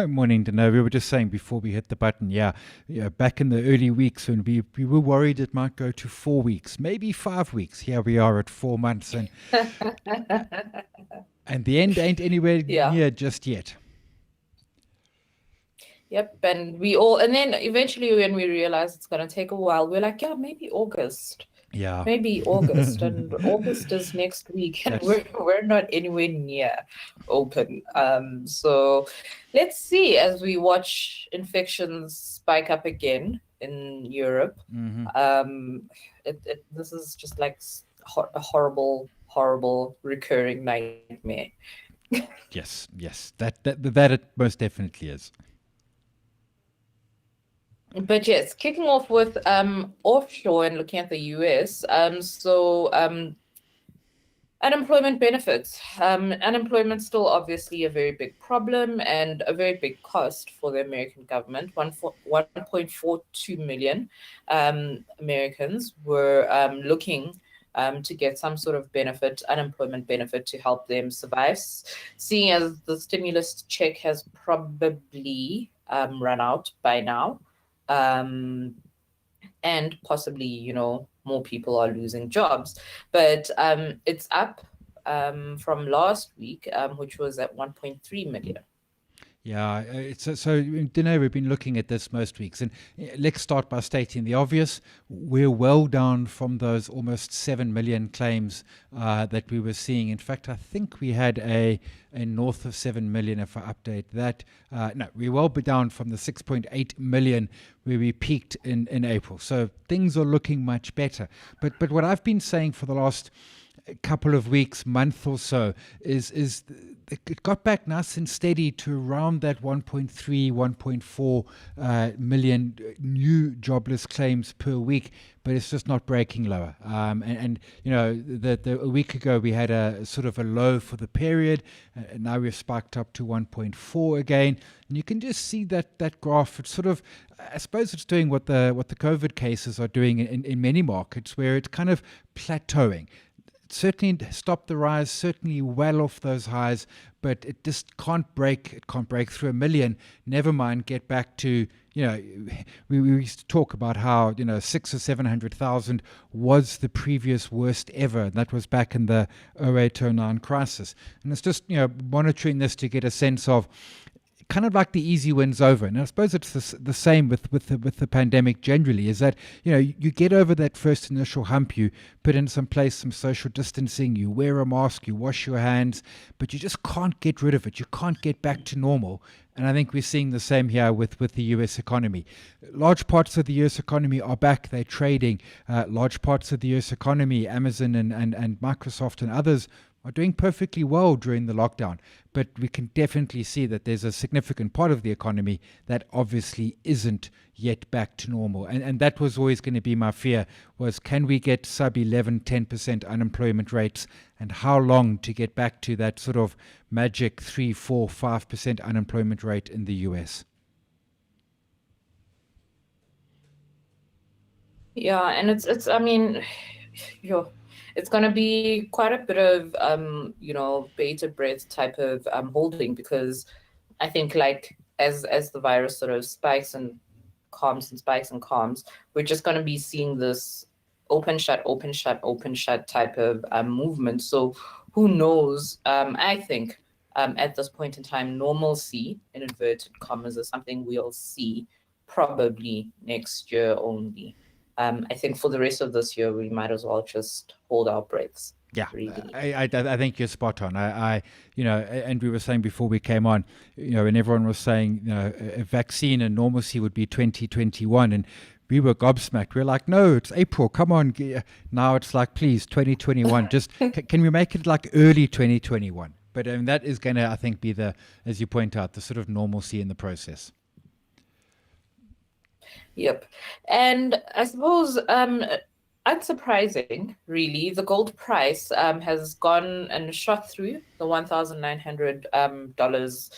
Morning, Dano. We were just saying before we hit the button, yeah, back in the early weeks when we were worried it might go to 4 weeks, maybe 5 weeks. Here we are at 4 months, and the end ain't anywhere Yeah. near just yet. Yep. And then eventually when we realize it's going to take a while, we're like, yeah, maybe August. Yeah, Maybe August, and August is next week, and that's we're not anywhere near open. So let's see as we watch infections spike up again in Europe. hmm This is just like a horrible, horrible recurring nightmare. yes, that it most definitely is. But yes, kicking off with offshore and looking at the US. Unemployment benefits. Unemployment's still obviously a very big problem and a very big cost for the American government. 1.42 million Americans were looking to get some sort of benefit, unemployment benefit, to help them survive, seeing as the stimulus check has probably run out by now. Um, and possibly, more people are losing jobs. But it's up from last week, which was at 1.3 million. Yeah, so, Dino, we've been looking at this most weeks, and let's start by stating the obvious. We're well down from those almost 7 million claims that we were seeing. In fact, I think we had a north of 7 million, if I update that. No, we're well down from the 6.8 million where we peaked in April. So things are looking much better. But what I've been saying for the last couple of weeks, month or so, is it got back nice and steady to around that 1.3, 1.4 million new jobless claims per week, but it's just not breaking lower. And a week ago we had a sort of a low for the period, and now we've spiked up to 1.4 again. And you can just see that graph. It's sort of, I suppose, it's doing what the COVID cases are doing in many markets, where it's kind of plateauing. Certainly stopped the rise, certainly well off those highs, but it just can't break through a million, never mind get back to, we used to talk about how, six or 700,000 was the previous worst ever, and that was back in the 0809 crisis. And it's just, monitoring this to get a sense of kind of like the easy wins over. And I suppose it's the same with the pandemic generally, is that, you get over that first initial hump, you put in some place, some social distancing, you wear a mask, you wash your hands, but you just can't get rid of it. You can't get back to normal. And I think we're seeing the same here with the US economy. Large parts of the US economy are back, they're trading. Large parts of the US economy, Amazon and Microsoft and others, are doing perfectly well during the lockdown. But we can definitely see that there's a significant part of the economy that obviously isn't yet back to normal. And that was always going to be my fear, was can we get sub 11, 10% unemployment rates, and how long to get back to that sort of magic 3, 4, 5% unemployment rate in the US? Yeah, and I mean, yo, it's gonna be quite a bit of bated breath type of holding, because I think, like, as the virus sort of spikes and calms and spikes and calms, we're just gonna be seeing this open shut, open shut, open shut type of movement. So who knows? I think at this point in time, normalcy in inverted commas is something we'll see probably next year only. I think for the rest of this year, we might as well just hold our breaths, Yeah, really. I think you're spot on. And we were saying before we came on, and everyone was saying, a vaccine and normalcy would be 2021, and we were gobsmacked. We're like, no, it's April. Come on. Now it's like, please, 2021. Just can we make it like early 2021? But that is going to, I think, be as you point out, the sort of normalcy in the process. Yep. And I suppose, unsurprising, really, the gold price has gone and shot through the $1,900 dollars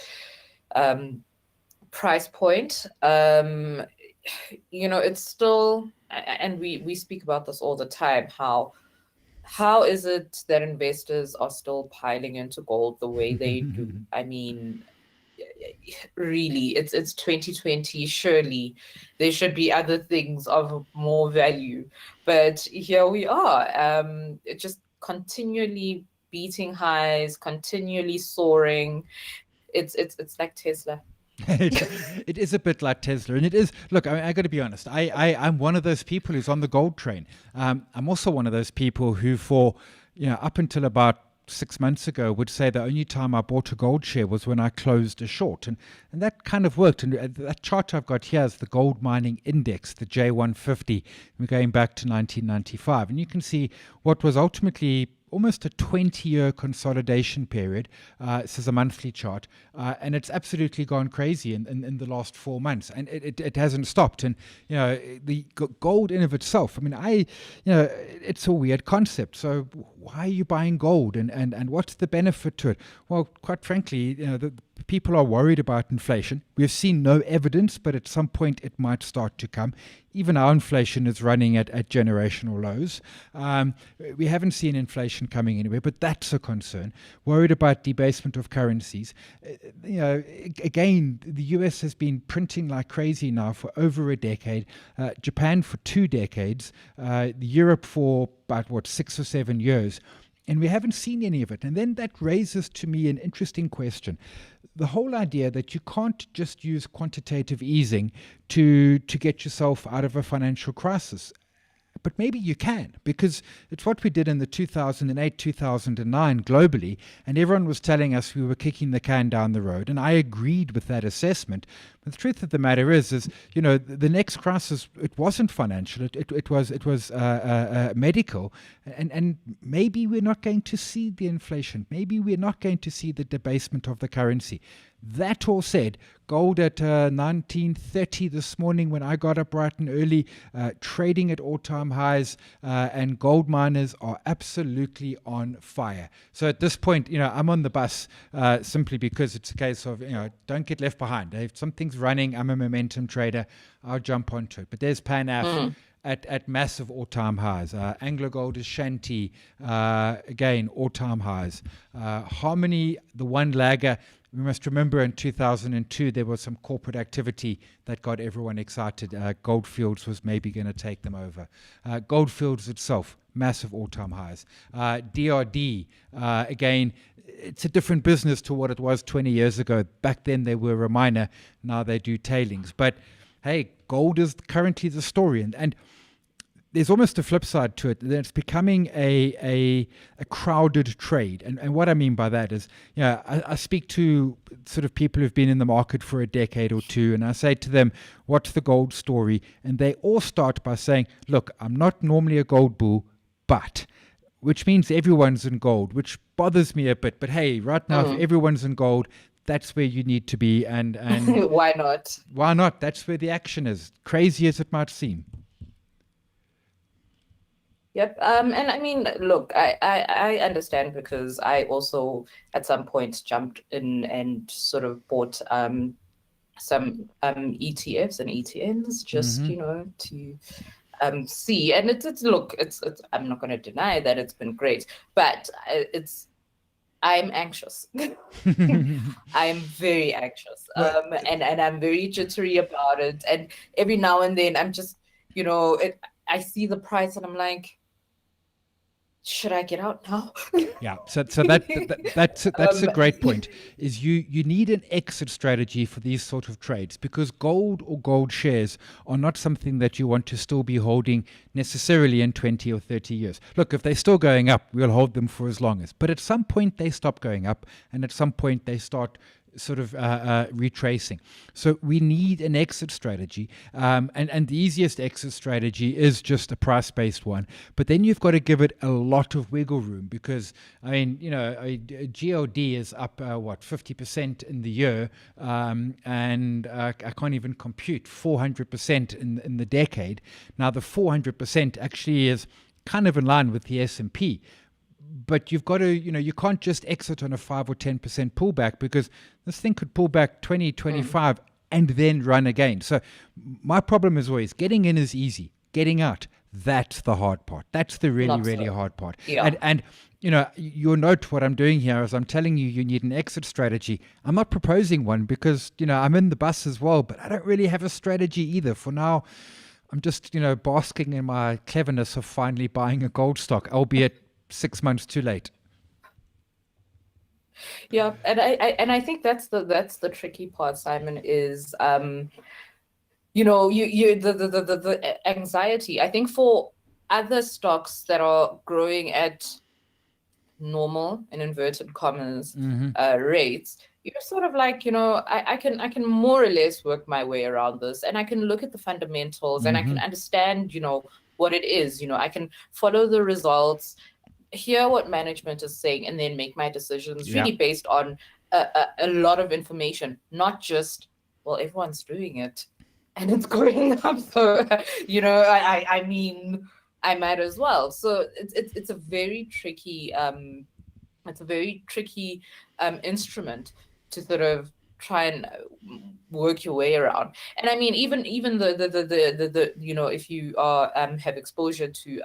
price point. It's still, and we speak about this all the time, how is it that investors are still piling into gold the way they do? I mean, really, it's 2020. Surely there should be other things of more value, but here we are. It just continually beating highs, continually soaring. It's like Tesla. It is a bit like Tesla, and it is. Look, I got to be honest. I'm one of those people who's on the gold train. I'm also one of those people who, for up until about 6 months ago, would say the only time I bought a gold share was when I closed a short, and that kind of worked. And that chart I've got here is the gold mining index, the J150. We're going back to 1995, and you can see what was ultimately almost a 20-year consolidation period. This is a monthly chart, and it's absolutely gone crazy in the last 4 months, and it hasn't stopped. And the gold in of itself, I mean, it's a weird concept. So why are you buying gold, and what's the benefit to it? Well, quite frankly, the people are worried about inflation. We've seen no evidence, but at some point it might start to come. Even our inflation is running at generational lows. We haven't seen inflation coming anywhere, but that's a concern. Worried about debasement of currencies. Again, the US has been printing like crazy now for over a decade. Japan for 2 decades. Europe for about 6 or 7 years. And we haven't seen any of it. And then that raises to me an interesting question. The whole idea that you can't just use quantitative easing to get yourself out of a financial crisis. But maybe you can, because it's what we did in the 2008, 2009 globally, and everyone was telling us we were kicking the can down the road, and I agreed with that assessment. But the truth of the matter is the next crisis, it wasn't financial, it was medical, and maybe we're not going to see the inflation, maybe we're not going to see the debasement of the currency. That all said, gold at 1930 this morning when I got up bright and early, trading at all-time highs, and gold miners are absolutely on fire. So at this point, I'm on the bus simply because it's a case of, don't get left behind. If something's running, I'm a momentum trader, I'll jump onto it. But there's Pan-Af. At massive all-time highs. AngloGold Ashanti, again, all-time highs. Harmony, the one lagger. We must remember in 2002 there was some corporate activity that got everyone excited. Goldfields was maybe going to take them over. Goldfields itself, massive all-time highs. DRD, again, it's a different business to what it was 20 years ago. Back then they were a miner, now they do tailings. But hey, gold is currently the story, and there's almost a flip side to it. It's becoming a crowded trade, and what I mean by that is, I speak to sort of people who've been in the market for a decade or two, and I say to them, "What's the gold story?" And they all start by saying, "Look, I'm not normally a gold bull, but." Which means everyone's in gold, which bothers me a bit. But hey, right now, if everyone's in gold, that's where you need to be, and why not? Why not? That's where the action is, crazy as it might seem. Yep. And I mean, look, I understand, because I also at some point jumped in and sort of bought some ETFs and ETNs just to see. And it's look, it's I'm not going to deny that it's been great, but I'm anxious. I'm very anxious. And I'm very jittery about it. And every now and then I'm just, I see the price and I'm like, should I get out now? Yeah, so that's a great point. Is you need an exit strategy for these sort of trades, because gold or gold shares are not something that you want to still be holding necessarily in 20 or 30 years. Look, if they're still going up, we'll hold them for as long as. But at some point they stop going up, and at some point they start sort of retracing. So we need an exit strategy, and the easiest exit strategy is just a price-based one, but then you've got to give it a lot of wiggle room, because I mean, GLD is up 50% in the year, and I can't even compute 400% in the decade. Now the 400% actually is kind of in line with the S&P. But you've got to, you can't just exit on a 5 or 10% pullback, because this thing could pull back 20, 25 and then run again. So my problem is always, getting in is easy. Getting out, that's the hard part. That's the really hard part. Yeah. And you'll note what I'm doing here is I'm telling you you need an exit strategy. I'm not proposing one because, I'm in the bus as well, but I don't really have a strategy either. For now, I'm just, basking in my cleverness of finally buying a gold stock, albeit 6 months too late. Yeah, and I think that's the tricky part, Simon, is the anxiety. I think for other stocks that are growing at normal, in inverted commas, Mm-hmm. rates, you're sort of like, I can more or less work my way around this, and I can look at the fundamentals, and I Mm-hmm. can understand, what it is. I can follow the results, hear what management is saying, and then make my decisions Yeah. really based on a lot of information, not just, well, everyone's doing it and it's going up, so I mean, I might as well. So it's a very tricky instrument to sort of try and work your way around. And I mean, even the if you are have exposure to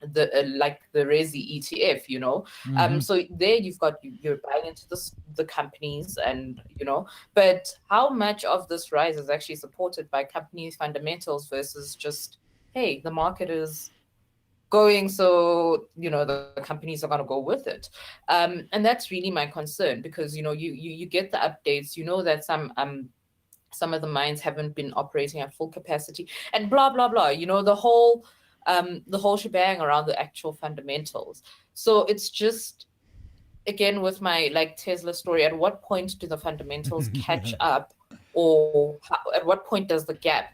the like the Resi ETF, Mm-hmm. so there you're buying into the companies, and but how much of this rise is actually supported by company fundamentals versus just, hey, the market is going, so the companies are going to go with it. And that's really my concern, because you get the updates, that some of the mines haven't been operating at full capacity, and blah blah blah, the whole shebang around the actual fundamentals. So it's just, again, with my like Tesla story, at what point do the fundamentals catch Yeah. up, or at what point does the gap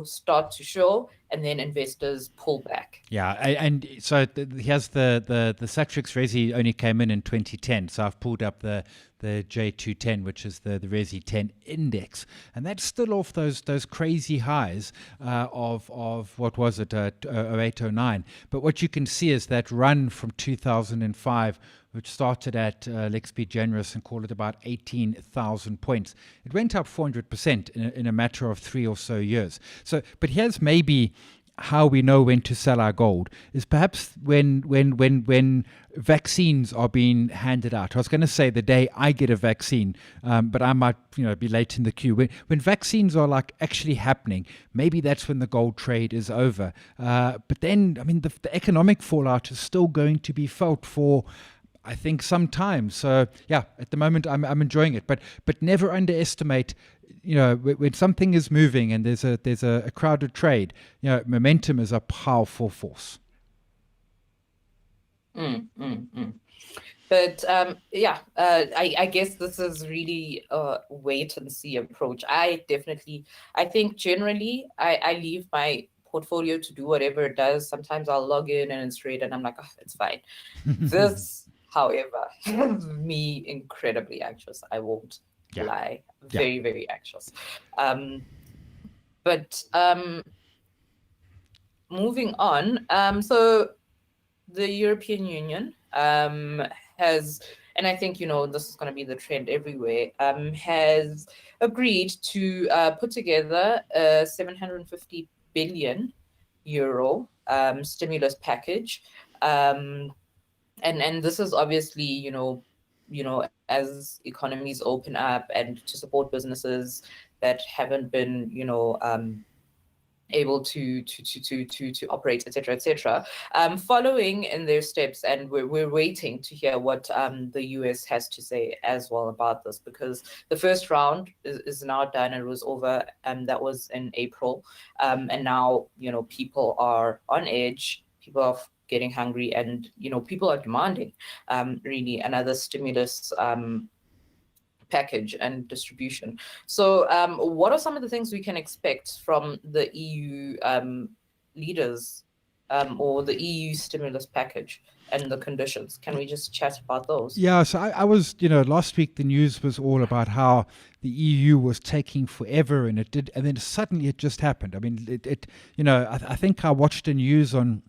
start to show, and then investors pull back? Yeah, and so here's the Satrix Resi only came in 2010. So I've pulled up the J210, which is the Resi 10 index, and that's still off those crazy highs of what was it, 0809. But what you can see is that run from 2005, which started at, let's be generous and call it about 18,000 points. It went up 400% in a matter of 3 or so years. So, but here's maybe how we know when to sell our gold is perhaps when vaccines are being handed out. I was going to say the day I get a vaccine, but I might be late in the queue. When vaccines are like actually happening, maybe that's when the gold trade is over. But then, I mean, the economic fallout is still going to be felt for, I think, some time. So yeah, at the moment I'm enjoying it, but never underestimate. When something is moving and there's a crowded trade, momentum is a powerful force. Mm, mm, mm. But yeah, I guess this is really a wait and see approach. I think generally I leave my portfolio to do whatever it does. Sometimes I'll log in and it's red, and I'm like, oh, it's fine. This, however, has me incredibly anxious. I won't Yeah, lie. yeah. Very, very anxious. But moving on, so the European Union has, and I think this is going to be the trend everywhere, has agreed to put together a 750 billion euro stimulus package, and this is obviously as economies open up, and to support businesses that haven't been able to operate, etc., etc. Following in their steps, and we're waiting to hear what the US has to say as well about this, because the first round is now done. It was over, and that was in April, and now people are on edge. People are getting hungry, and people are demanding really another stimulus package and distribution. So, what are some of the things we can expect from the EU leaders, or the EU stimulus package and the conditions? Can we just chat about those? Yeah, so I was, last week the news was all about how the EU was taking forever, and it did, and then suddenly it just happened. I mean, I think I watched the news on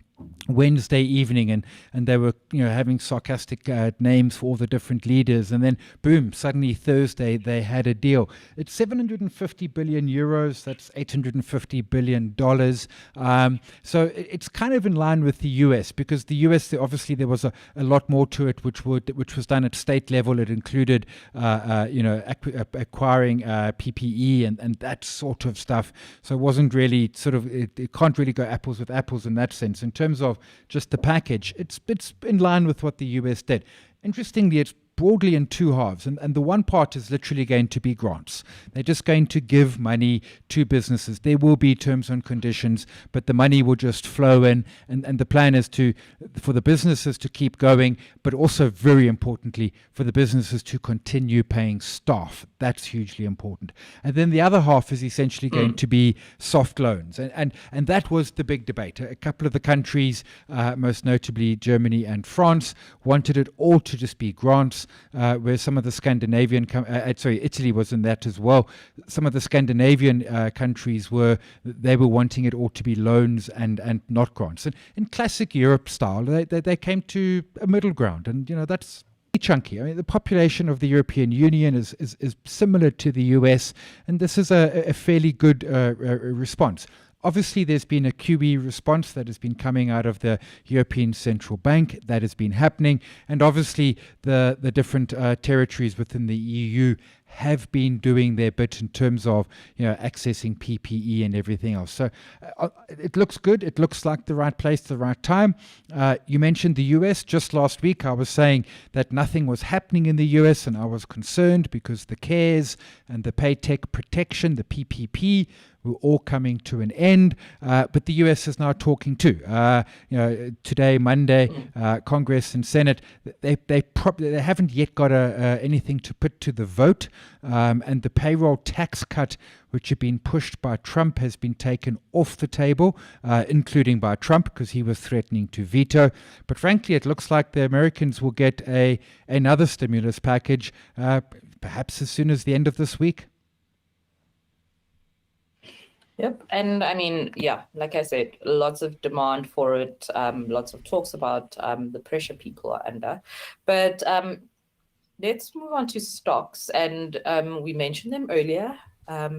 Wednesday evening, and they were having sarcastic names for all the different leaders, and then boom, suddenly Thursday they had a deal. It's 750 billion euros, that's 850 billion dollars. So it's kind of in line with the US, because the US, obviously there was a lot more to it, which was done at state level. It included acquiring PPE and that sort of stuff. So it wasn't really it can't really go apples with apples in that sense. In terms of just the package, it's in line with what the US did. Interestingly, it's broadly in two halves, and the one part is literally going to be grants. They're just going to give money to businesses. There will be terms and conditions, but the money will just flow in, and the plan is for the businesses to keep going, but also, very importantly, for the businesses to continue paying staff. That's hugely important. And then the other half is essentially going to be soft loans, and that was the big debate. A couple of the countries, most notably Germany and France, wanted it all to just be grants. Where some of the Scandinavian, Italy was in that as well. Some of the Scandinavian countries were wanting it all to be loans and not grants. And in classic Europe style, they came to a middle ground, and that's chunky. I mean, the population of the European Union is similar to the US, and this is a fairly good response. Obviously, there's been a QE response that has been coming out of the European Central Bank. That has been happening. And obviously, the different territories within the EU have been doing their bit in terms of accessing PPE and everything else. So it looks good. It looks like the right place, the right time. You mentioned the US. Just last week, I was saying that nothing was happening in the US, and I was concerned because the CARES and the Paycheck Protection, the PPP, were all coming to an end, but the US is now talking too. Today, Monday, Congress and Senate, they haven't yet got anything to put to the vote, and the payroll tax cut, which had been pushed by Trump, has been taken off the table, including by Trump, because he was threatening to veto. But frankly, it looks like the Americans will get another stimulus package, perhaps as soon as the end of this week. Yep. And I mean, yeah, like I said, lots of demand for it, lots of talks about the pressure people are under. But let's move on to stocks. And we mentioned them earlier,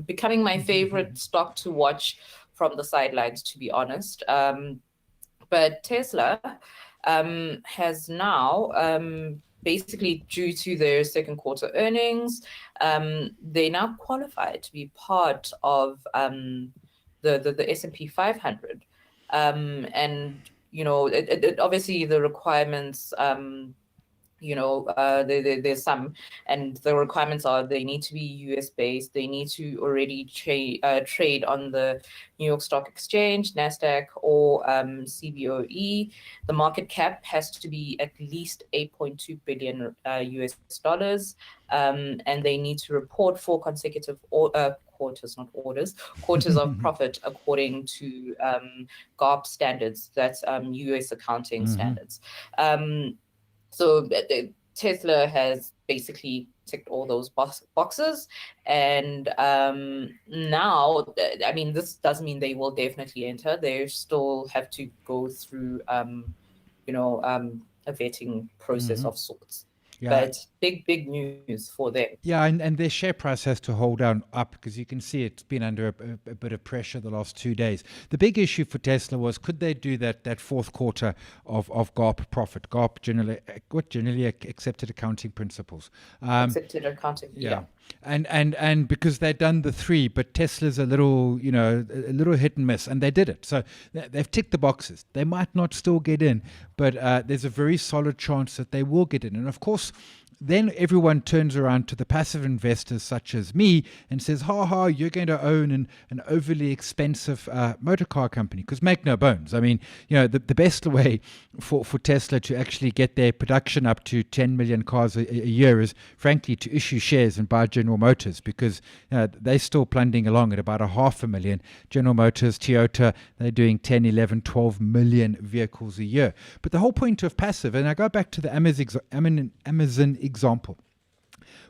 becoming my favorite stock to watch from the sidelines, to be honest. But Tesla has now, basically due to their second quarter earnings, they now qualify to be part of the S&P 500. And, obviously the requirements, there's some, and the requirements are they need to be US based, they need to already trade on the New York Stock Exchange, NASDAQ, or CBOE. The market cap has to be at least 8.2 billion US dollars, and they need to report 4 consecutive quarters of profit according to GAAP standards. That's US accounting standards. So Tesla has basically ticked all those boxes, and now, I mean, this doesn't mean they will definitely enter. They still have to go through, a vetting process of sorts. Yeah. But big news for them. Yeah, and their share price has to hold on up, because you can see it's been under a bit of pressure the last 2 days. The big issue for Tesla was, could they do that fourth quarter of GAAP profit? GAAP, generally accepted accounting principles. Accepted accounting, yeah. And because they'd done the 3, but Tesla's a little hit and miss, and they did it. So they've ticked the boxes. They might not still get in, but there's a very solid chance that they will get in. And of course, then everyone turns around to the passive investors such as me and says, you're going to own an overly expensive motor car company. Because make no bones, I mean, the best way for Tesla to actually get their production up to 10 million cars a year is, frankly, to issue shares and buy General Motors, because they're still plunging along at about 500,000. General Motors, Toyota, they're doing 10, 11, 12 million vehicles a year. But the whole point of passive, and I go back to the Amazon example.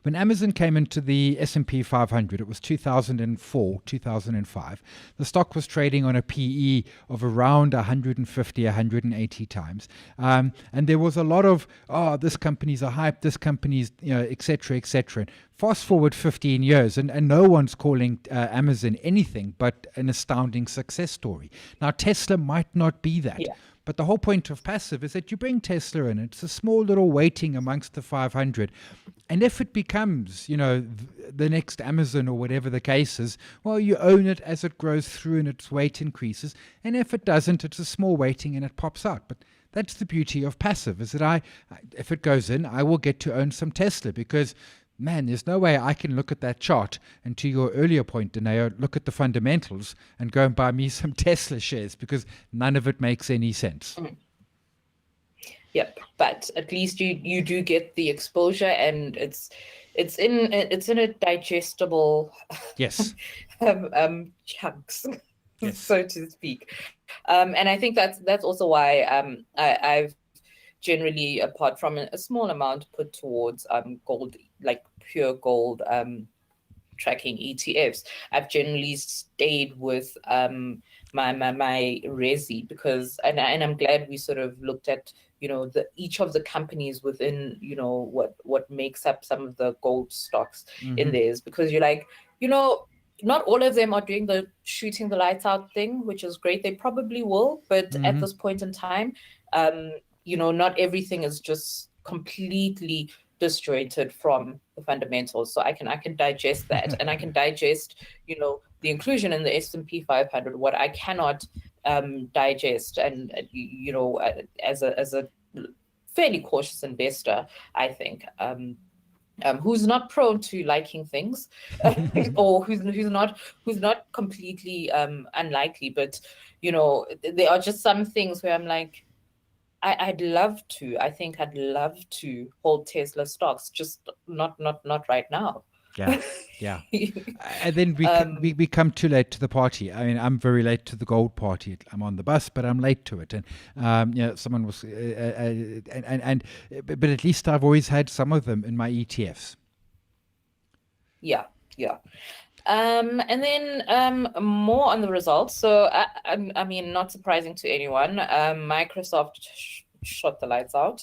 When Amazon came into the S&P 500, it was 2004, 2005. The stock was trading on a PE of around 150, 180 times. And there was a lot of, this company's a hype, this company's, et cetera, et cetera. Fast forward 15 years, and no one's calling Amazon anything but an astounding success story. Now, Tesla might not be that. Yeah. But the whole point of passive is that you bring Tesla in. It's a small little weighting amongst the 500. And if it becomes, the next Amazon or whatever the case is, well, you own it as it grows through and its weight increases. And if it doesn't, it's a small weighting and it pops out. But that's the beauty of passive, is that if it goes in, I will get to own some Tesla because, man, there's no way I can look at that chart and, to your earlier point, Danae, look at the fundamentals and go and buy me some Tesla shares because none of it makes any sense. Yep, but at least you do get the exposure, and it's in a digestible Yes. chunks, Yes. so to speak. And I think that's also why I've generally, apart from a small amount put towards gold, like pure gold tracking ETFs, I've generally stayed with my resi because, and I'm glad we sort of looked at each of the companies within what makes up some of the gold stocks in theirs, because you're like, not all of them are doing the shooting the lights out thing, which is great. They probably will, but at this point in time, not everything is just completely disjointed from the fundamentals. So I can digest that, and I can digest, the inclusion in the S&P 500. What I cannot digest, and as a fairly cautious investor, I think, who's not prone to liking things, or who's not completely unlikely, but there are just some things where I'm like, I'd love to. I think I'd love to hold Tesla stocks, just not right now. Yeah. And then we come too late to the party. I mean, I'm very late to the gold party. I'm on the bus, but I'm late to it. And someone was, but at least I've always had some of them in my ETFs. Yeah. And then more on the results. So I mean, not surprising to anyone, Microsoft shot the lights out.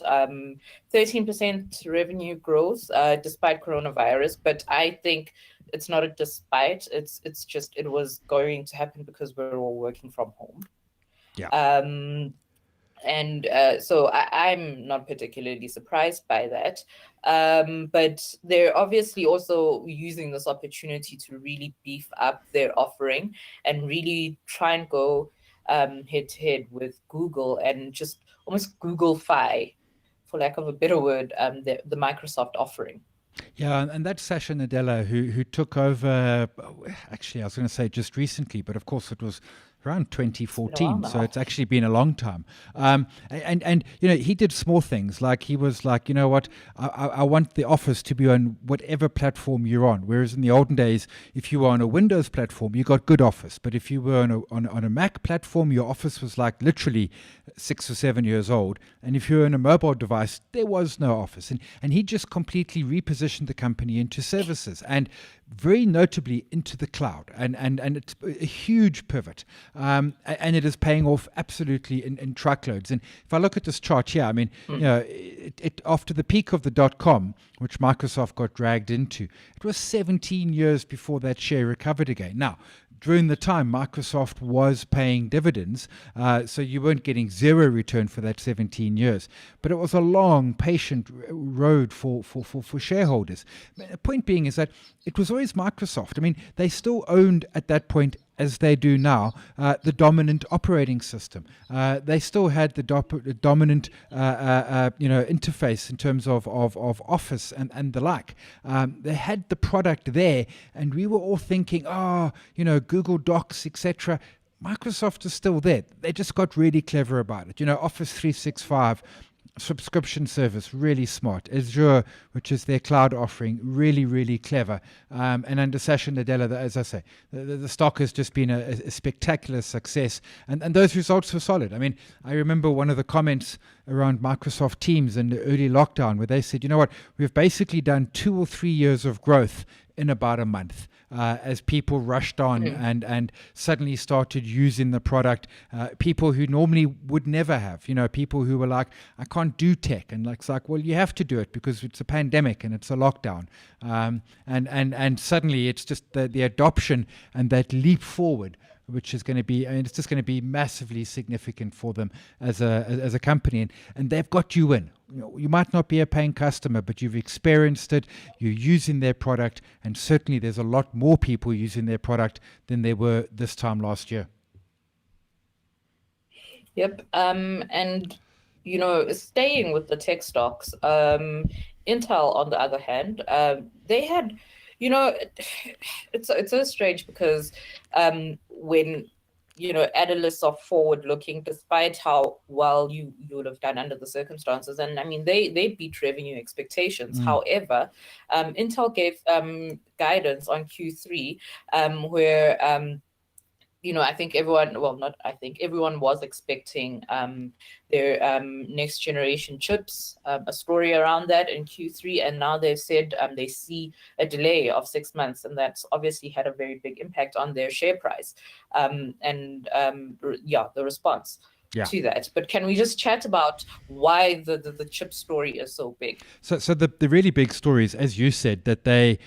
13% revenue growth despite coronavirus, but I think it's not a despite. It's just it was going to happen because we're all working from home. Yeah. And so I'm not particularly surprised by that. But they're obviously also using this opportunity to really beef up their offering and really try and go head to head with Google and just almost Google-fy, for lack of a better word, the Microsoft offering. Yeah, and that's Satya Nadella who took over, actually, I was going to say just recently, but of course it was around 2014, so it's actually been a long time. And he did small things, like he was like, what, I want the Office to be on whatever platform you're on. Whereas in the olden days, if you were on a Windows platform, you got good Office. But if you were on a Mac platform, your Office was like literally 6 or 7 years old. And if you were on a mobile device, there was no Office. And he just completely repositioned the company into services, and very notably into the cloud, and it's a huge pivot, and it is paying off absolutely in truckloads. And if I look at this chart here, I mean, it after the peak of the .com, which Microsoft got dragged into, it was 17 years before that share recovered again. Now, during the time, Microsoft was paying dividends, so you weren't getting zero return for that 17 years. But it was a long, patient road for shareholders. The point being is that it was always Microsoft. I mean, they still owned at that point, as they do now, the dominant operating system. They still had the dominant, interface in terms of Office and the like. They had the product there, and we were all thinking, Google Docs, etc. Microsoft is still there. They just got really clever about it. Office 365 subscription service, really smart. Azure, which is their cloud offering, really, really clever. And under Sasha Nadella, as I say, the stock has just been a spectacular success. And those results were solid. I mean, I remember one of the comments around Microsoft Teams in the early lockdown where they said, you know what, we've basically done 2 or 3 years of growth in about a month. As people rushed on and suddenly started using the product, people who normally would never have, people who were like, I can't do tech, and it's like, well, you have to do it because it's a pandemic and it's a lockdown, and suddenly it's just the adoption and that leap forward, which is going to be, it's just going to be massively significant for them as a company, and they've got you in. You might not be a paying customer, but you've experienced it, you're using their product, and certainly there's a lot more people using their product than there were this time last year. Yep. And, staying with the tech stocks, Intel, on the other hand, they had, it's so strange because when analysts are forward looking, despite how well you would have done under the circumstances. And I mean, they beat revenue expectations. However, Intel gave guidance on Q3 where I think everyone was expecting their next generation chips, a story around that in Q3. And now they've said they see a delay of 6 months. And that's obviously had a very big impact on their share price the response to that. But can we just chat about why the chip story is so big? So the really big story is, as you said, that they're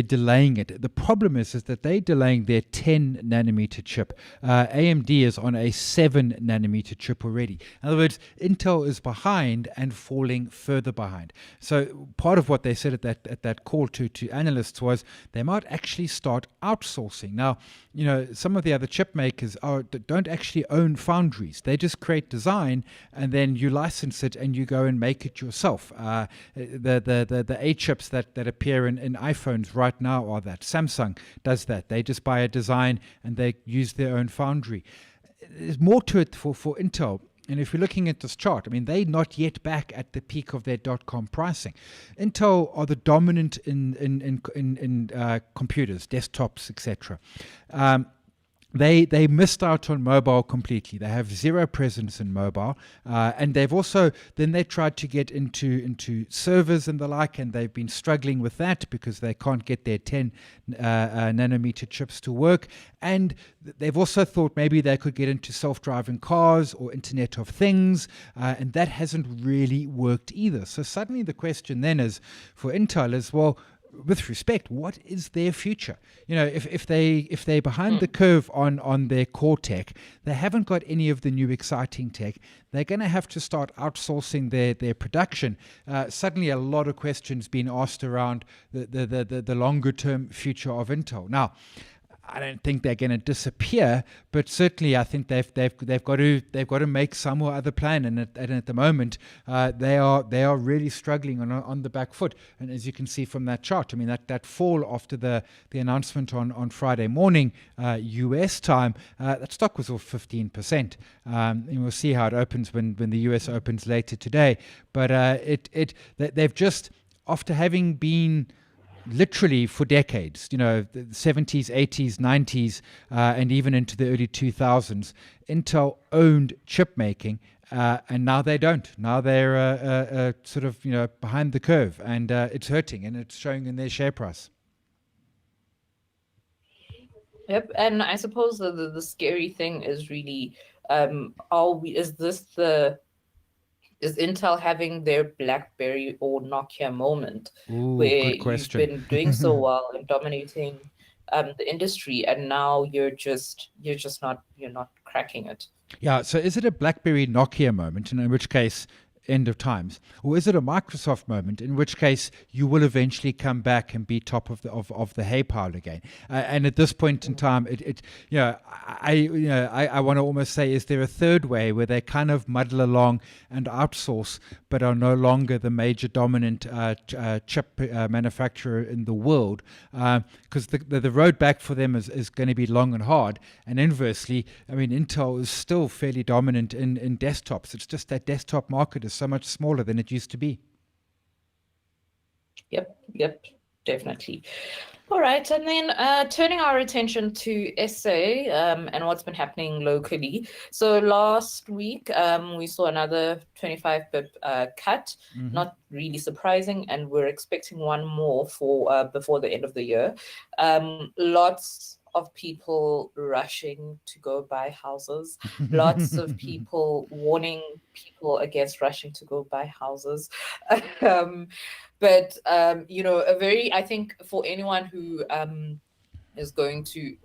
delaying it. The problem is that they're delaying their 10 nanometer chip. AMD is on a 7 nanometer chip already. In other words, Intel is behind and falling further behind. So part of what they said at that call to analysts was they might actually start outsourcing. Now, some of the other chip makers don't actually own foundries. They just create design and then you license it and you go and make it yourself. The A chips that appear in iPhones right now are that. Samsung does that. They just buy a design and they use their own foundry. There's more to it for Intel. And if you're looking at this chart, I mean, they're not yet back at the peak of their .com pricing. Intel are the dominant in computers, desktops, etc. They missed out on mobile completely. They have zero presence in mobile, and they've also then they tried to get into servers and the like, and they've been struggling with that because they can't get their 10 nanometer chips to work. And they've also thought maybe they could get into self-driving cars or Internet of Things, and that hasn't really worked either. So suddenly the question then is for Intel is, well, with respect, what is their future? If they're behind the curve on their core tech, they haven't got any of the new exciting tech. They're going to have to start outsourcing their production. Suddenly, a lot of questions being asked around the longer term future of Intel. Now, I don't think they're going to disappear, but certainly I think they've got to make some or other plan, and at the moment they are really struggling on the back foot. And as you can see from that chart, I mean that fall after the announcement on Friday morning US time, that stock was off 15%. And we'll see how it opens when the US opens later today. But they've just, after having been literally for decades, the 70s, 80s, 90s, and even into the early 2000s, Intel owned chip making, and now they don't. Now they're sort of behind the curve, and it's hurting, and it's showing in their share price. Yep, and I suppose the scary thing is really, is Intel having their BlackBerry or Nokia moment? Ooh, where good question. You've been doing so well and dominating the industry, and now you're not cracking it? Yeah. So is it a BlackBerry Nokia moment, in which case end of times, or is it a Microsoft moment, in which case you will eventually come back and be top of the hay pile again? And at this point in time, I want to almost say, is there a third way where they kind of muddle along and outsource, but are no longer the major dominant chip manufacturer in the world? Because the road back for them is going to be long and hard. And inversely, I mean, Intel is still fairly dominant in desktops. It's just that desktop market is so much smaller than it used to be. Yep, definitely. All right, and then turning our attention to SA and what's been happening locally. So last week we saw another 25 pip cut, not really surprising, and we're expecting one more for before the end of the year. Lots of people rushing to go buy houses, lots of people warning people against rushing to go buy houses. um, but I think for anyone who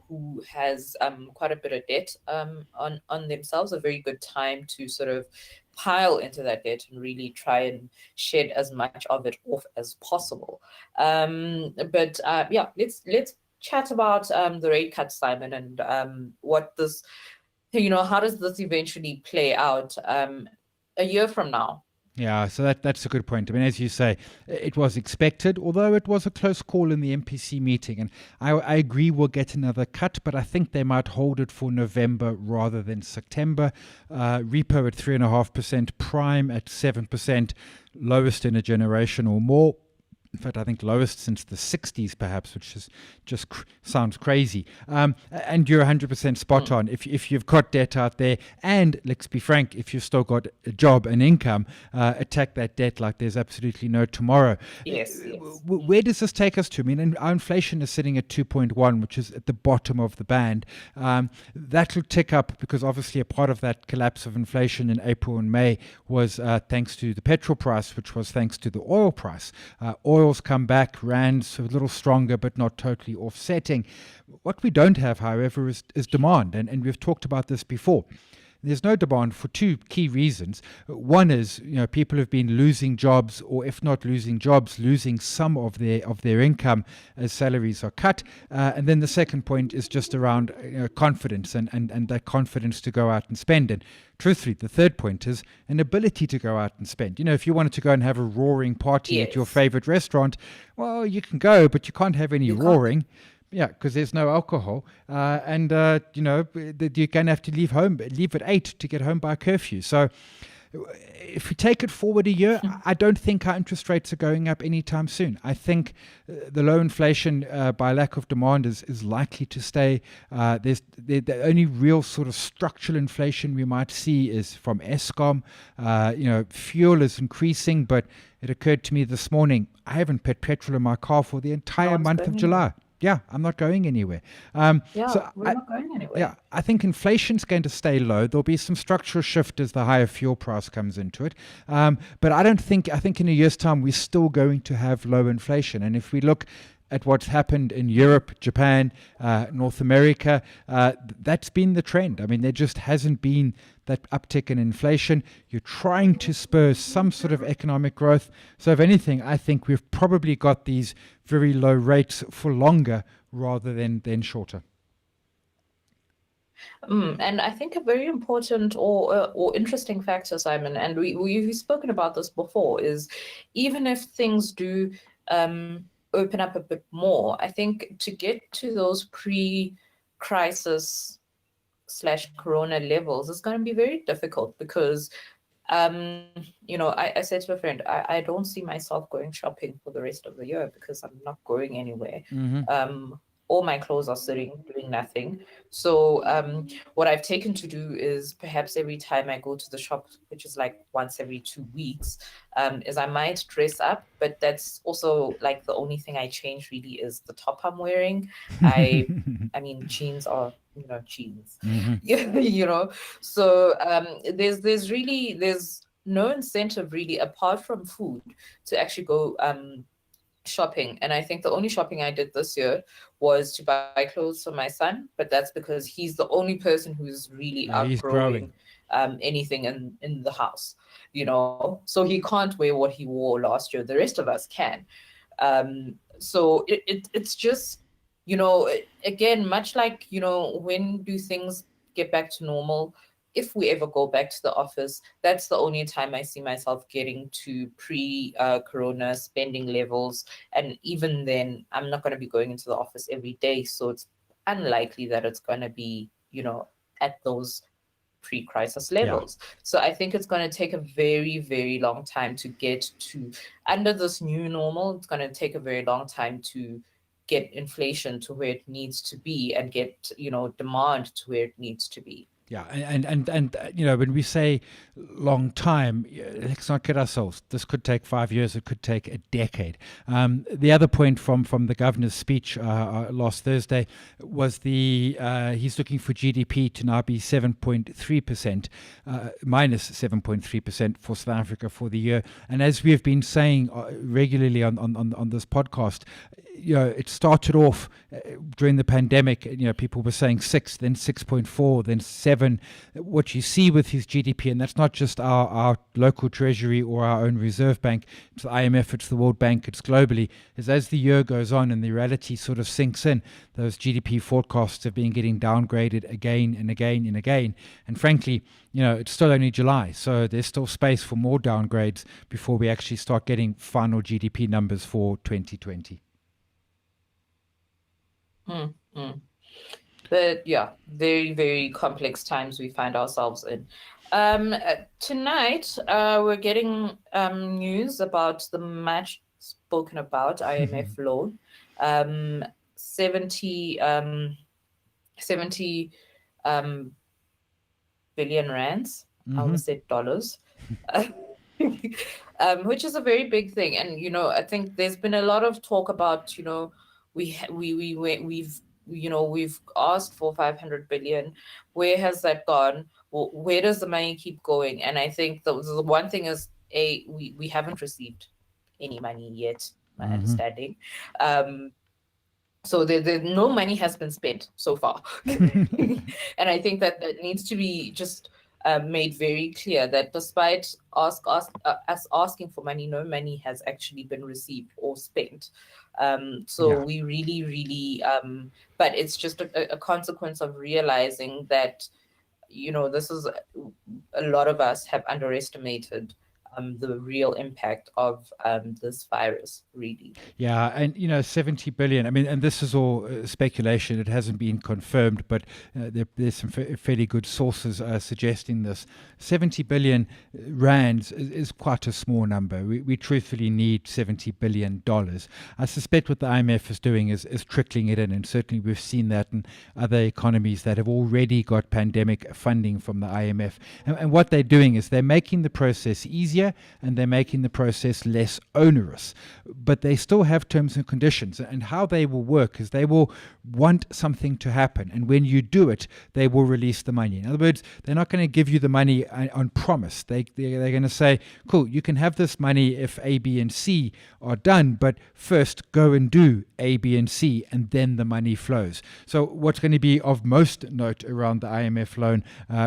who has quite a bit of debt on themselves, a very good time to sort of pile into that debt and really try and shed as much of it off as possible. Let's chat about the rate cut, Simon, and what this, how does this eventually play out a year from now? Yeah, so that's a good point. I mean, as you say, it was expected, although it was a close call in the MPC meeting. And I agree we'll get another cut, but I think they might hold it for November rather than September. Repo at 3.5%, prime at 7%, lowest in a generation or more. In fact, I think lowest since the 60s, perhaps, which is just sounds crazy. And you're 100% spot on. If you've got debt out there, and let's be frank, if you've still got a job and income, attack that debt like there's absolutely no tomorrow. Yes. Where does this take us to? I mean, our inflation is sitting at 2.1, which is at the bottom of the band. That'll tick up because obviously a part of that collapse of inflation in April and May was thanks to the petrol price, which was thanks to the oil price. Oil's come back, rand's a little stronger, but not totally offsetting. What we don't have, however, is demand, and we've talked about this before. There's no demand for two key reasons. One is, people have been losing jobs, or if not losing jobs, losing some of their income as salaries are cut. And then the second point is just around confidence and that confidence to go out and spend. And truthfully, the third point is an ability to go out and spend. If you wanted to go and have a roaring party at your favorite restaurant, well, you can go, but you can't have any roaring. Yeah, because there's no alcohol, and you're going to have to leave at 8 to get home by curfew. So if we take it forward a year, I don't think our interest rates are going up anytime soon. I think the low inflation by lack of demand is likely to stay. The only real sort of structural inflation we might see is from Eskom. Fuel is increasing, but it occurred to me this morning, I haven't put petrol in my car for the entire month of July. Yeah, I'm not going anywhere. We're not going anywhere. Yeah, I think inflation's going to stay low. There'll be some structural shift as the higher fuel price comes into it. But I think in a year's time, we're still going to have low inflation. And if we look at what's happened in Europe, Japan, North America, that's been the trend. I mean, there just hasn't been that uptick in inflation. You're trying to spur some sort of economic growth. So if anything, I think we've probably got these very low rates for longer rather than shorter. And I think a very important or interesting factor, Simon, and we've spoken about this before, is even if things do open up a bit more, I think to get to those pre-crisis / corona levels is going to be very difficult because I said to a friend, I don't see myself going shopping for the rest of the year because I'm not going anywhere. All my clothes are sitting doing nothing. So what I've taken to do is perhaps every time I go to the shop, which is like once every 2 weeks, is I might dress up, but that's also like the only thing I change really is the top I'm wearing. I mean, jeans are jeans. So there's no incentive really apart from food to actually go shopping. And I think the only shopping I did this year was to buy clothes for my son, but that's because he's the only person who's really outgrowing anything in the house, so he can't wear what he wore last year. The rest of us can. So it's just, again, much like, when do things get back to normal? If we ever go back to the office, that's the only time I see myself getting to pre-corona spending levels. And even then, I'm not going to be going into the office every day. So it's unlikely that it's going to be, at those pre-crisis Yeah. levels. So I think it's going to take a very, very long time to get to, under this new normal, it's going to take a very long time to get inflation to where it needs to be and get, demand to where it needs to be. Yeah, and when we say long time, let's not kid ourselves. This could take 5 years. It could take a decade. The other point from the governor's speech last Thursday was he's looking for GDP to now be 7.3%, minus 7.3% for South Africa for the year. And as we have been saying regularly on this podcast, it started off during the pandemic. People were saying 6, then 6.4, then 7. What you see with his GDP, and that's not just our local treasury or our own reserve bank, it's the IMF, it's the World Bank, it's globally, is as the year goes on and the reality sort of sinks in, those GDP forecasts have been getting downgraded again and again and again. And frankly, it's still only July, so there's still space for more downgrades before we actually start getting final GDP numbers for 2020. But yeah, very, very complex times we find ourselves in. Tonight, we're getting news about the much spoken about IMF loan, 70 billion rands. I almost said dollars. Which is a very big thing. And, I think there's been a lot of talk about, we've asked for 500 billion. Where has that gone? Well, where does the money keep going? And I think the one thing is, we haven't received any money yet, my understanding. So no money has been spent so far. And I think that needs to be just made very clear that despite us asking for money, no money has actually been received or spent. We really, really, but it's just a consequence of realizing that, this is, a lot of us have underestimated the real impact of this virus, really. Yeah, and 70 billion. I mean, and this is all speculation. It hasn't been confirmed, but there's some fairly good sources suggesting this. 70 billion rands is quite a small number. We truthfully need $70 billion. I suspect what the IMF is doing is trickling it in, and certainly we've seen that in other economies that have already got pandemic funding from the IMF. And what they're doing is they're making the process easier and they're making the process less onerous. But they still have terms and conditions. And how they will work is they will want something to happen. And when you do it, they will release the money. In other words, they're not going to give you the money on promise. They're going to say, cool, you can have this money if A, B, and C are done, but first go and do A, B, and C, and then the money flows. So what's going to be of most note around the IMF loan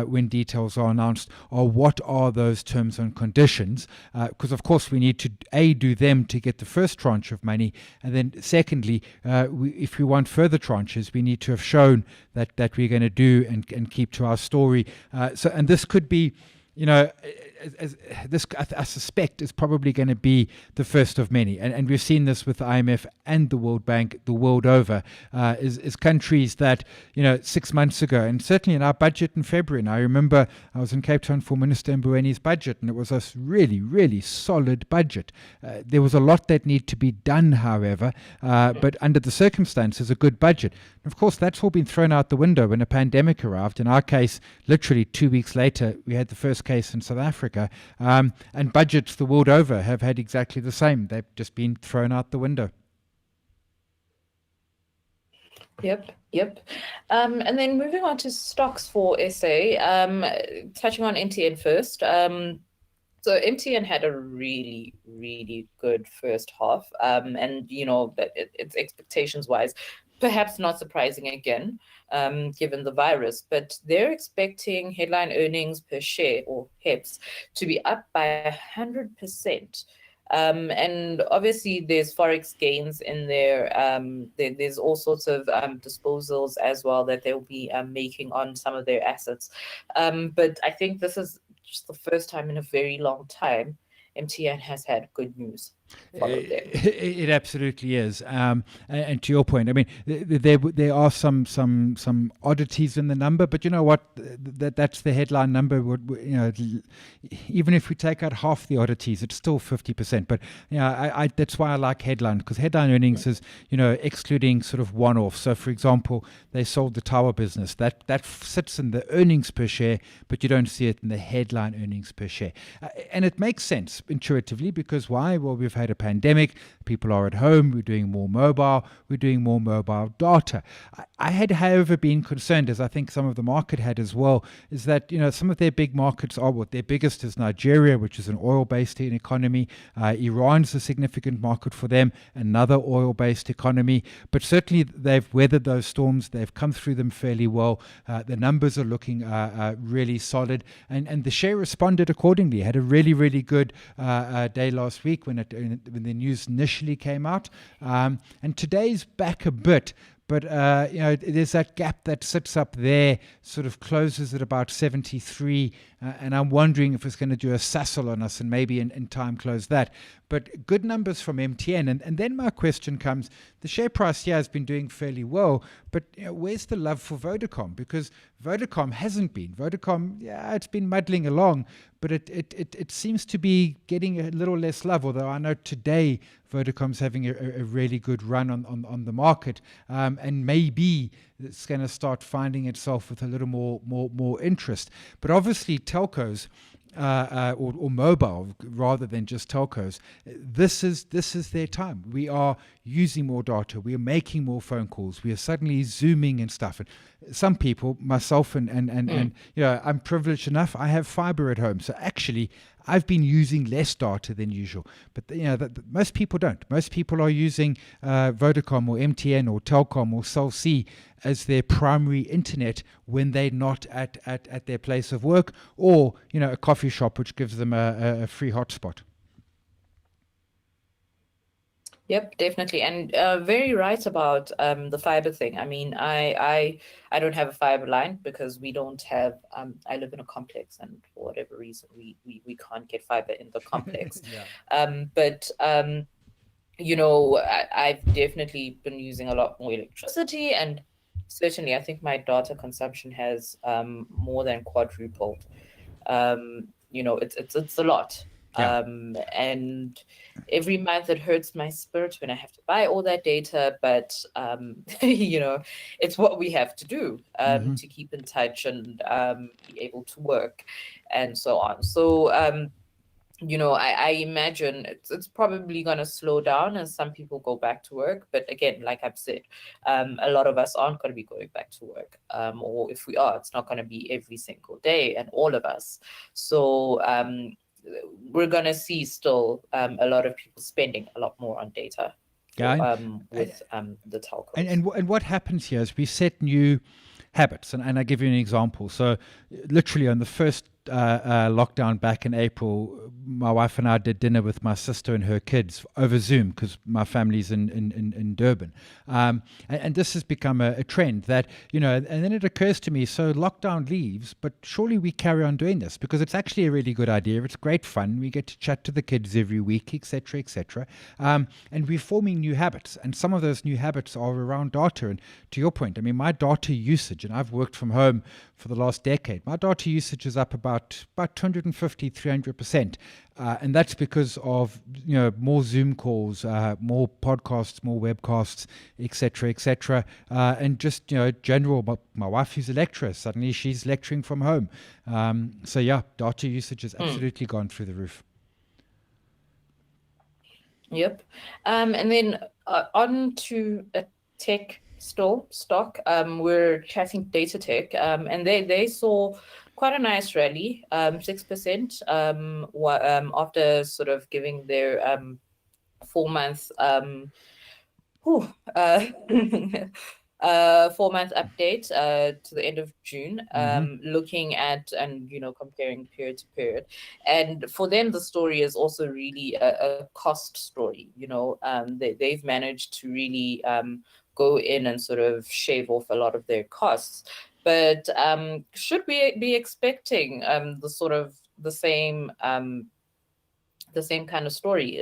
when details are announced are what are those terms and conditions, because of course we need to do them to get the first tranche of money, and then secondly, if we want further tranches, we need to have shown that we're going to do and keep to our story. And this could be, I suspect is probably going to be the first of many, and we've seen this with the IMF and the World Bank the world over. Is countries that 6 months ago, and certainly in our budget in February, and I remember I was in Cape Town for Minister Mbueni's budget, and it was a really, really solid budget. There was a lot that needed to be done, however, but under the circumstances, a good budget. And of course, that's all been thrown out the window when a pandemic arrived. In our case, literally 2 weeks later, we had the first case in South Africa, and budgets the world over have had exactly the same. They've just been thrown out the window. Yep. And then moving on to stocks for SA, touching on MTN first. So MTN had a really, really good first half, and that its expectations wise, perhaps not surprising again, given the virus, but they're expecting headline earnings per share, or HEPS, to be up by 100%. And obviously there's forex gains in there. There's all sorts of disposals as well that they'll be making on some of their assets. But I think this is just the first time in a very long time MTN has had good news. follow them. It absolutely is, and to your point, I mean, there are some oddities in the number, but you know what? That's the headline number. Even if we take out half the oddities, it's still 50%. But that's why I like headline, because headline earnings is excluding sort of one-off. So, for example, they sold the tower business. That sits in the earnings per share, but you don't see it in the headline earnings per share, and it makes sense intuitively, because why? Well, we've had a pandemic, people are at home, we're doing more mobile data. I had, however, been concerned, as I think some of the market had as well, is that some of their big markets are, what their biggest is Nigeria, which is an oil-based economy. Iran's a significant market for them, another oil-based economy, but certainly they've weathered those storms, they've come through them fairly well. The numbers are looking really solid, and the share responded accordingly. Had a really good day last week when the news initially came out, and today's back a bit. But there's that gap that sits up there, sort of closes at about 73, and I'm wondering if it's going to do a Sasol on us and maybe in time close that. But good numbers from MTN, and then my question comes: the share price here has been doing fairly well, but where's the love for Vodacom? Because Vodacom hasn't been. Vodacom, it's been muddling along, but it seems to be getting a little less love. Although I know today Vodacom's having a really good run on the market, and maybe it's going to start finding itself with a little more interest. But obviously telcos, or mobile rather than just telcos, this is their time. We are using more data, we are making more phone calls, we are suddenly zooming and stuff. And some people, myself and I'm privileged enough, I have fiber at home, so actually I've been using less data than usual. But most people don't. Most people are using Vodacom or MTN or Telkom or Cell C as their primary internet when they're not at their place of work, or a coffee shop which gives them a free hotspot. Yep, definitely, and very right about the fiber thing. I mean, I don't have a fiber line because we don't have. I live in a complex, and for whatever reason, we can't get fiber in the complex. But I've definitely been using a lot more electricity, and certainly, I think my data consumption has more than quadrupled. It's a lot. Yeah. And every month it hurts my spirit when I have to buy all that data, but it's what we have to do to keep in touch and be able to work and so on. So I imagine it's probably going to slow down as some people go back to work. But again, like I've said, a lot of us aren't going to be going back to work. Or if we are, it's not going to be every single day and all of us. So we're going to see still a lot of people spending a lot more on data with the telcos. And what happens here is we set new habits. And I give you an example. So literally on the first lockdown back in April, my wife and I did dinner with my sister and her kids over Zoom because my family's in Durban. And this has become a trend that, and then it occurs to me, so lockdown leaves, but surely we carry on doing this because it's actually a really good idea. It's great fun. We get to chat to the kids every week, etc., etc. And we're forming new habits. And some of those new habits are around data. And to your point, I mean, my data usage, and I've worked from home for the last decade, my data usage is up about 250, 300%. And that's because of more Zoom calls, more podcasts, more webcasts, etc., and just general. My wife, who's a lecturer, suddenly she's lecturing from home. So yeah, data usage has absolutely gone through the roof. Yep, and then on to a tech stock. We're chatting Datatec, and they saw quite a nice rally, 6%, after sort of giving their 4-month 4-month update to the end of June, looking at and comparing period to period. And for them, the story is also really a cost story. They've managed to really go in and sort of shave off a lot of their costs. But should we be expecting the same the same kind of story.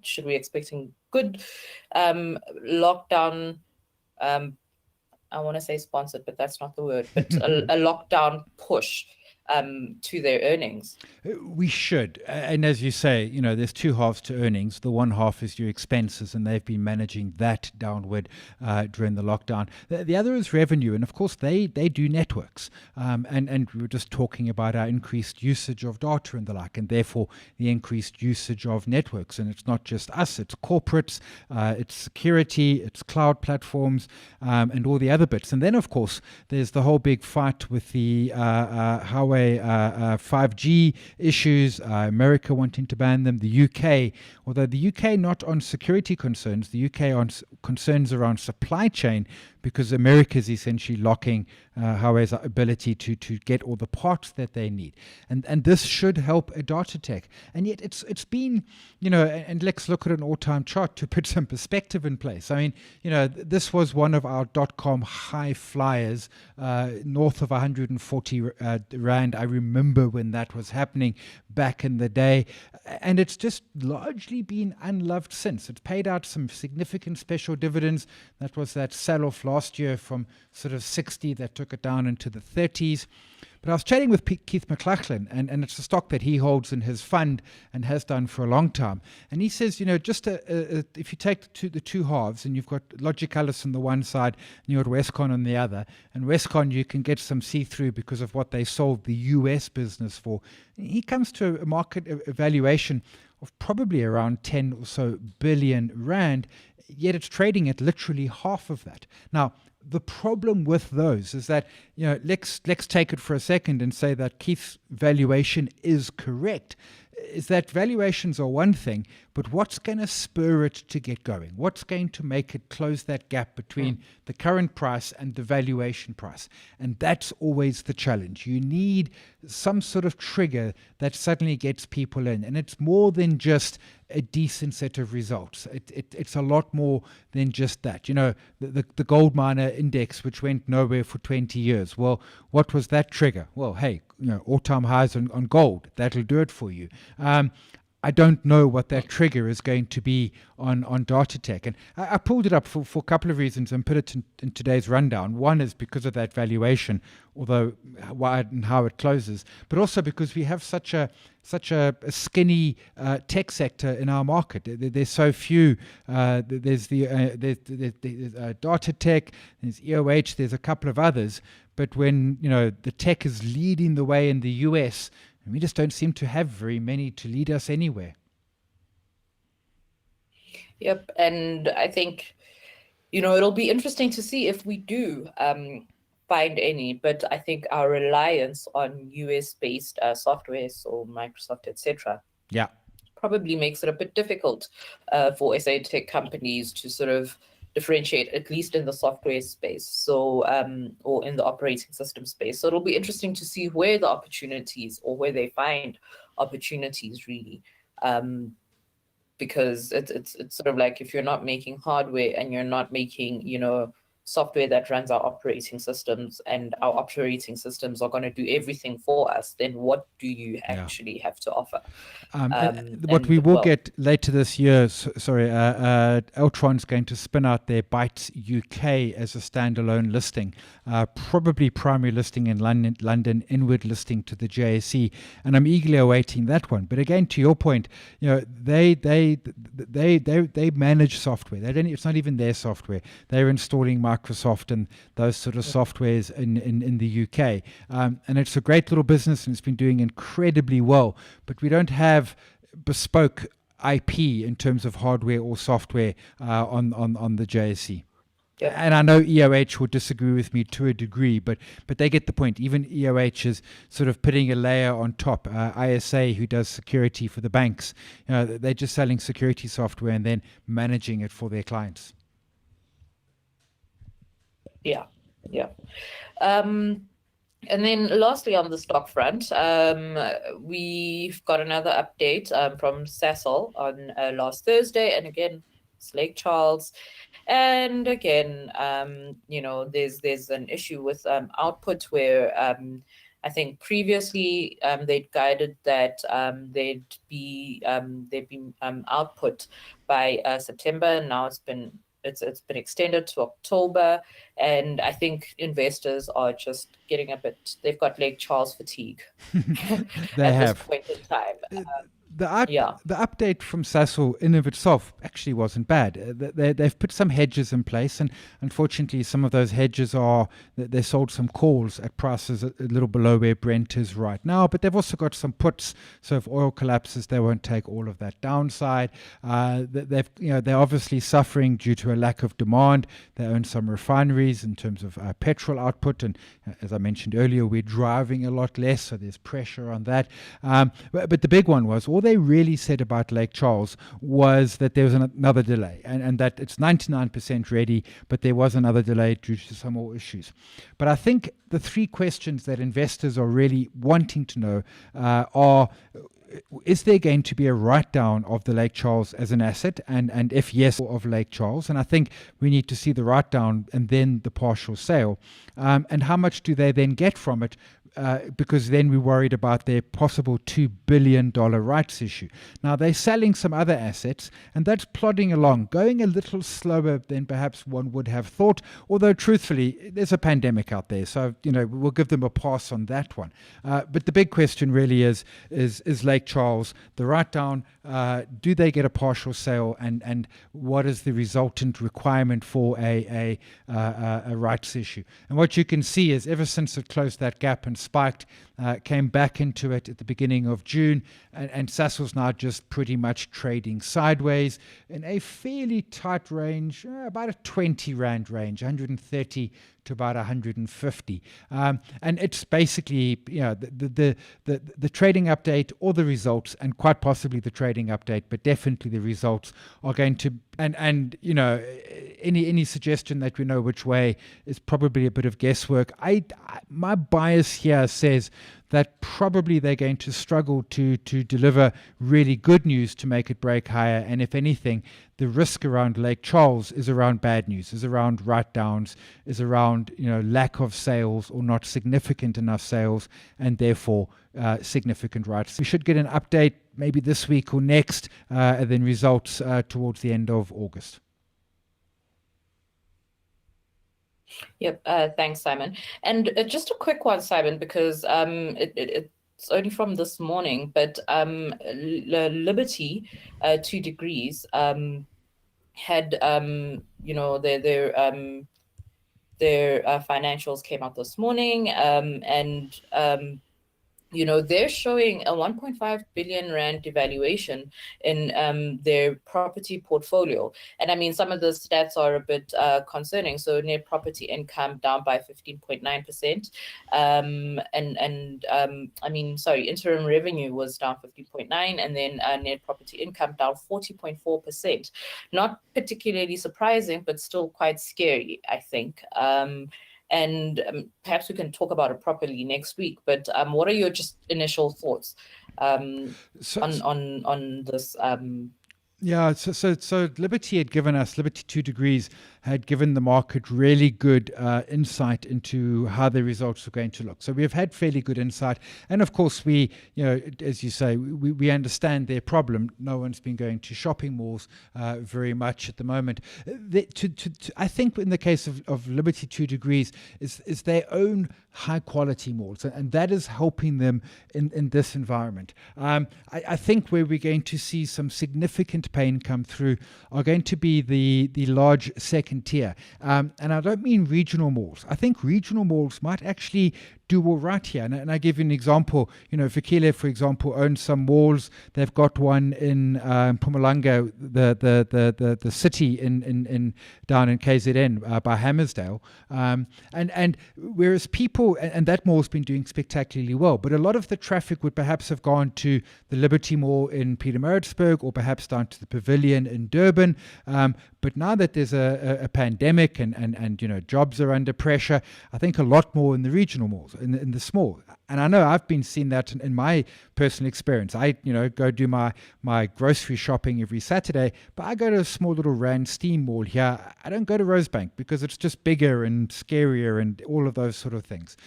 Should we expecting good lockdown? I want to say sponsored, but that's not the word. But a lockdown push to their earnings. We should. And as you say, there's two halves to earnings. The one half is your expenses, and they've been managing that downward during the lockdown. The other is revenue. And of course, they do networks. And we were just talking about our increased usage of data and the like, and therefore the increased usage of networks. And it's not just us, it's corporates, it's security, it's cloud platforms, and all the other bits. And then, of course, there's the whole big fight with the Huawei 5G issues, America wanting to ban them, the UK, although the UK not on security concerns, the UK on concerns around supply chain, because America is essentially locking Huawei's ability to get all the parts that they need. And this should help a Datatec. And yet it's been, and let's look at an all-time chart to put some perspective in place. I mean, this was one of our .com high flyers, north of 140 Rand. I remember when that was happening back in the day. And it's just largely been unloved since. It's paid out some significant special dividends. That was that sell-off last year from sort of 60 that took it down into the 30s. But I was chatting with Keith McLachlan, and it's a stock that he holds in his fund and has done for a long time. And he says, just if you take the two halves, and you've got Logicalis on the one side and you've got Westcon on the other, and Westcon you can get some see-through because of what they sold the US business for. He comes to a market evaluation of probably around 10 or so billion Rand, yet it's trading at literally half of that. Now, the problem with those is that, let's take it for a second and say that Keith's valuation is correct. Is that valuations are one thing, but what's going to spur it to get going? What's going to make it close that gap between the current price and the valuation price? And that's always the challenge. You need some sort of trigger that suddenly gets people in. And it's more than just a decent set of results. It's a lot more than just that. The gold miner index, which went nowhere for 20 years. Well, what was that trigger? Well, hey, all-time highs on gold. That'll do it for you. I don't know what that trigger is going to be on Datatec. And I pulled it up for a couple of reasons and put it in today's rundown. One is because of that valuation, although why and how it closes, but also because we have such a skinny tech sector in our market. There's so few. There's Datatec, there's EOH, there's a couple of others. But when the tech is leading the way in the US, we just don't seem to have very many to lead us anywhere. Yep, and I think, it'll be interesting to see if we do find any, but I think our reliance on US-based software, so Microsoft, etc., probably makes it a bit difficult for SA tech companies to sort of differentiate, at least in the software space, so or in the operating system space. So it'll be interesting to see where the opportunities or where they find opportunities really, because it's sort of like if you're not making hardware and you're not making software that runs our operating systems, and our operating systems are going to do everything for us, then what do you actually have to offer? What we will get later this year, Eltron's going to spin out their Bytes UK as a standalone listing, probably primary listing in London, inward listing to the JSE, and I'm eagerly awaiting that one. But again, to your point, they manage software. It's not even their software. They're installing Microsoft and those sort of softwares in the UK, and it's a great little business and it's been doing incredibly well. But we don't have bespoke IP in terms of hardware or software on the JSE. Yeah. And I know EOH will disagree with me to a degree, but they get the point. Even EOH is sort of putting a layer on top. ISA, who does security for the banks, they're just selling security software and then managing it for their clients. Yeah. And then lastly, on the stock front, we've got another update from Sasol on last Thursday. And again, it's Lake Charles. And again, there's an issue with output where I think previously they'd guided that they'd be output by September. Now it's been extended to October, and I think investors are just getting a bit. They've got Lake Charles fatigue They at this have. point in time. The Yeah. the update from Sasol in of itself actually wasn't bad. They've put some hedges in place, and unfortunately, some of those hedges they sold some calls at prices a little below where Brent is right now. But they've also got some puts, so if oil collapses, they won't take all of that downside. They're obviously suffering due to a lack of demand. They own some refineries in terms of petrol output, and as I mentioned earlier, we're driving a lot less, so there's pressure on that. But the big one was all they really said about Lake Charles was that there was another delay, and that it's 99% ready, but there was another delay due to some more issues. But I think the three questions that investors are really wanting to know are: is there going to be a write-down of the Lake Charles as an asset? And if yes, of Lake Charles? And I think we need to see the write-down and then the partial sale. And how much do they then get from it? Because then we're worried about their possible $2 billion rights issue. Now, they're selling some other assets, and that's plodding along, going a little slower than perhaps one would have thought, although truthfully, there's a pandemic out there, so we'll give them a pass on that one. But the big question really is Lake Charles the write-down? Do they get a partial sale, and what is the resultant requirement for a rights issue? And what you can see is ever since it closed that gap and spiked, came back into it at the beginning of June, and Sasol's now just pretty much trading sideways in a fairly tight range, about a 20 Rand range, 130 to about 150. And it's basically the trading update or the results, and quite possibly the trading update, but definitely the results are going to, and any suggestion that we know which way is probably a bit of guesswork. My bias here says that probably they're going to struggle to deliver really good news to make it break higher. And if anything, the risk around Lake Charles is around bad news, is around write-downs, is around lack of sales or not significant enough sales, and therefore significant rights. We should get an update maybe this week or next, and then results towards the end of August. Yep. Thanks, Simon. And just a quick one, Simon, because it's only from this morning, but Liberty, 2 Degrees, had their financials came out this morning, and they're showing a 1.5 billion rand devaluation in their property portfolio. And I mean, some of the stats are a bit concerning. So net property income down by 15.9%. Interim revenue was down 15.9%, and then net property income down 40.4%. Not particularly surprising, but still quite scary, I think. And perhaps we can talk about it properly next week. But what are your just initial thoughts on this? Yeah, so Liberty 2 Degrees had given the market really good insight into how the results were going to look. So we've had fairly good insight. And of course, we, as you say, we understand their problem. No one's been going to shopping malls very much at the moment. I think in the case of Liberty 2 Degrees is their own high quality malls. And that is helping them in this environment. I think where we're going to see some significant pain come through are going to be the large second tier. And I don't mean regional malls. I think regional malls might actually do all right here. And I give you an example. Fikile, for example, owns some malls. They've got one in Mpumalanga, the city in down in KZN by Hammersdale. And whereas people, and that mall's been doing spectacularly well, but a lot of the traffic would perhaps have gone to the Liberty Mall in Pietermaritzburg, or perhaps down to the Pavilion in Durban. But now that there's a pandemic and jobs are under pressure, I think a lot more in the regional malls, in the small. And I know I've been seeing that in my personal experience. I go do my grocery shopping every Saturday, but I go to a small little Rand Steam mall here. I don't go to Rosebank because it's just bigger and scarier and all of those sort of things.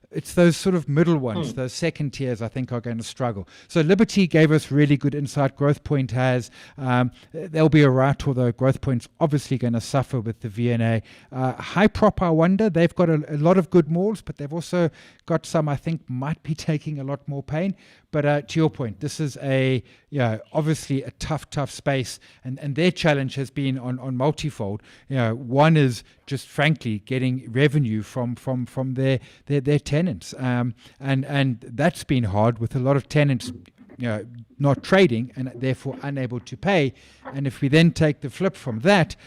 It's those sort of middle ones, those second tiers, I think, are going to struggle. So Liberty gave us really good insight. GrowthPoint has. They'll be all right, although GrowthPoint's obviously going to suffer with the VNA. Hyprop, I wonder. They've got a lot of good malls, but they've also got some I think might be taking a lot more pain. But to your point, this is obviously a tough space, and their challenge has been on multifold. One is just frankly getting revenue from their tenants, and that's been hard with a lot of tenants not trading and therefore unable to pay. And if we then take the flip from that,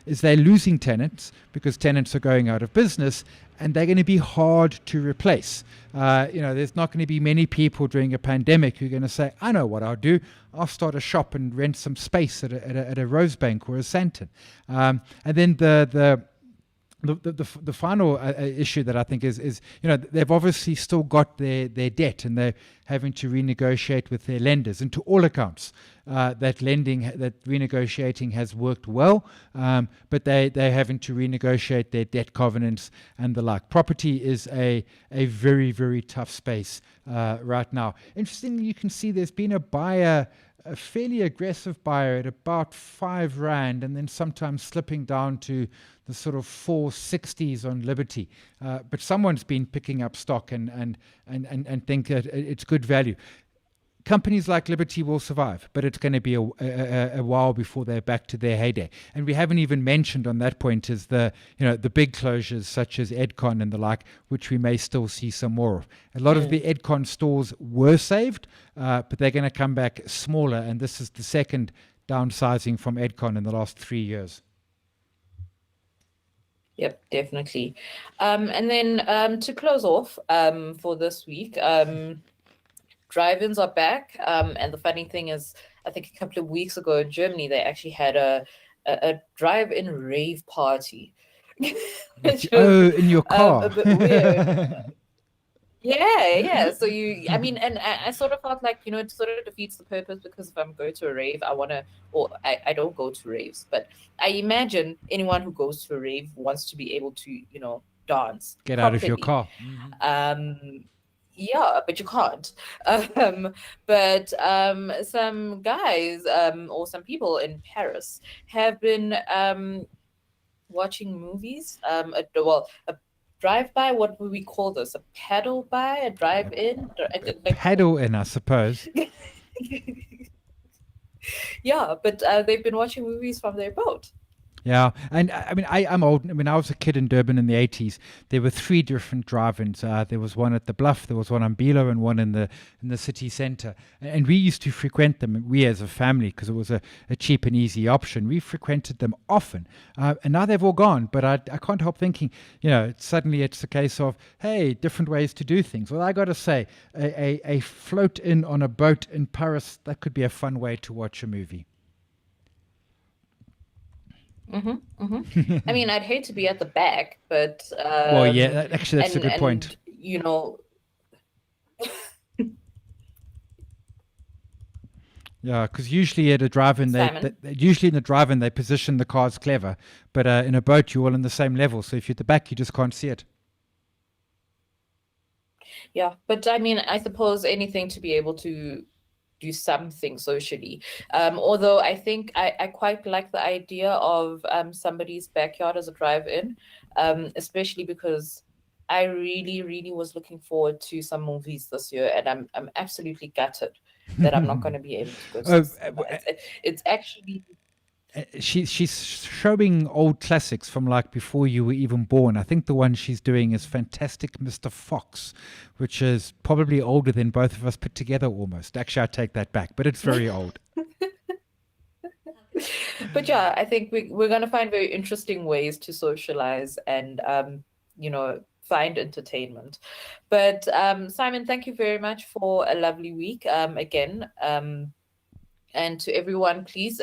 is they're losing tenants because tenants are going out of business, and they're going to be hard to replace. There's not going to be many people during a pandemic who are going to say, I know what I'll do. I'll start a shop and rent some space at a Rosebank or a Santon. And then the final issue that I think is they've obviously still got their debt, and they're having to renegotiate with their lenders. And to all accounts, that renegotiating has worked well, but they're having to renegotiate their debt covenants and the like. Property is a very, very tough space right now. Interestingly, you can see there's been a fairly aggressive buyer at about R5, and then sometimes slipping down to the sort of 460s on Liberty. But someone's been picking up stock and think that it's good value. Companies like Liberty will survive, but it's going to be a while before they're back to their heyday. And we haven't even mentioned on that point is the big closures such as Edcon and the like, which we may still see some more of. A lot of the Edcon stores were saved, but they're going to come back smaller, and this is the second downsizing from Edcon in the last 3 years. Yep, definitely. And then to close off for this week, drive-ins are back, and the funny thing is, I think a couple of weeks ago in Germany, they actually had a drive-in rave party. In your car. A bit weird. Yeah. So I sort of felt like, it sort of defeats the purpose, because if I'm going to a rave, I don't go to raves, but I imagine anyone who goes to a rave wants to be able to, dance. Get out of your car. Yeah, but you can't. But some guys or some people in Paris have been watching movies. A drive-by, what would we call this? A paddle-by? A drive-in? Paddle-in, I suppose. Yeah, but they've been watching movies from their boat. Yeah, and I'm old. I was a kid in Durban in the 80s. There were 3 different drive-ins. There was one at the Bluff, there was one on Bilo, and one in the city centre. And we used to frequent them, we as a family, because it was a cheap and easy option. We frequented them often. And now they've all gone, but I can't help thinking, suddenly it's a case of, hey, different ways to do things. Well, I got to say, a float in on a boat in Paris, that could be a fun way to watch a movie. I'd hate to be at the back, but well, yeah, actually, that's a good point. Yeah, because usually at a drive-in, usually in the drive-in they position the cars clever, but in a boat you're all in the same level. So if you're at the back, you just can't see it. Yeah, but I suppose anything to be able to do something socially. Although I think I quite like the idea of somebody's backyard as a drive-in, especially because I really, really was looking forward to some movies this year, and I'm absolutely gutted that I'm not going to be able to go to it's actually... She's showing old classics from like before you were even born. I think the one she's doing is Fantastic Mr. Fox, which is probably older than both of us put together almost. Actually, I take that back, but it's very old. But yeah, I think we're going to find very interesting ways to socialize and, find entertainment. But Simon, thank you very much for a lovely week again. And to everyone, please,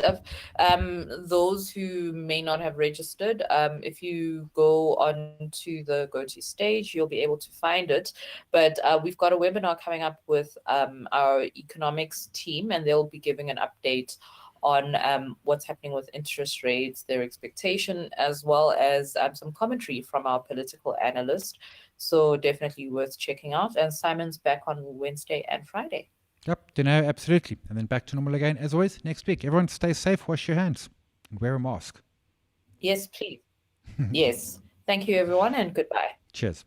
those who may not have registered, if you go on to the GoTo stage, you'll be able to find it. But we've got a webinar coming up with our economics team, and they'll be giving an update on what's happening with interest rates, their expectation, as well as some commentary from our political analyst. So definitely worth checking out. And Simon's back on Wednesday and Friday. Yep, Dineo, absolutely. And then back to normal again, as always, next week. Everyone stay safe, wash your hands, and wear a mask. Yes, please. Yes. Thank you, everyone, and goodbye. Cheers.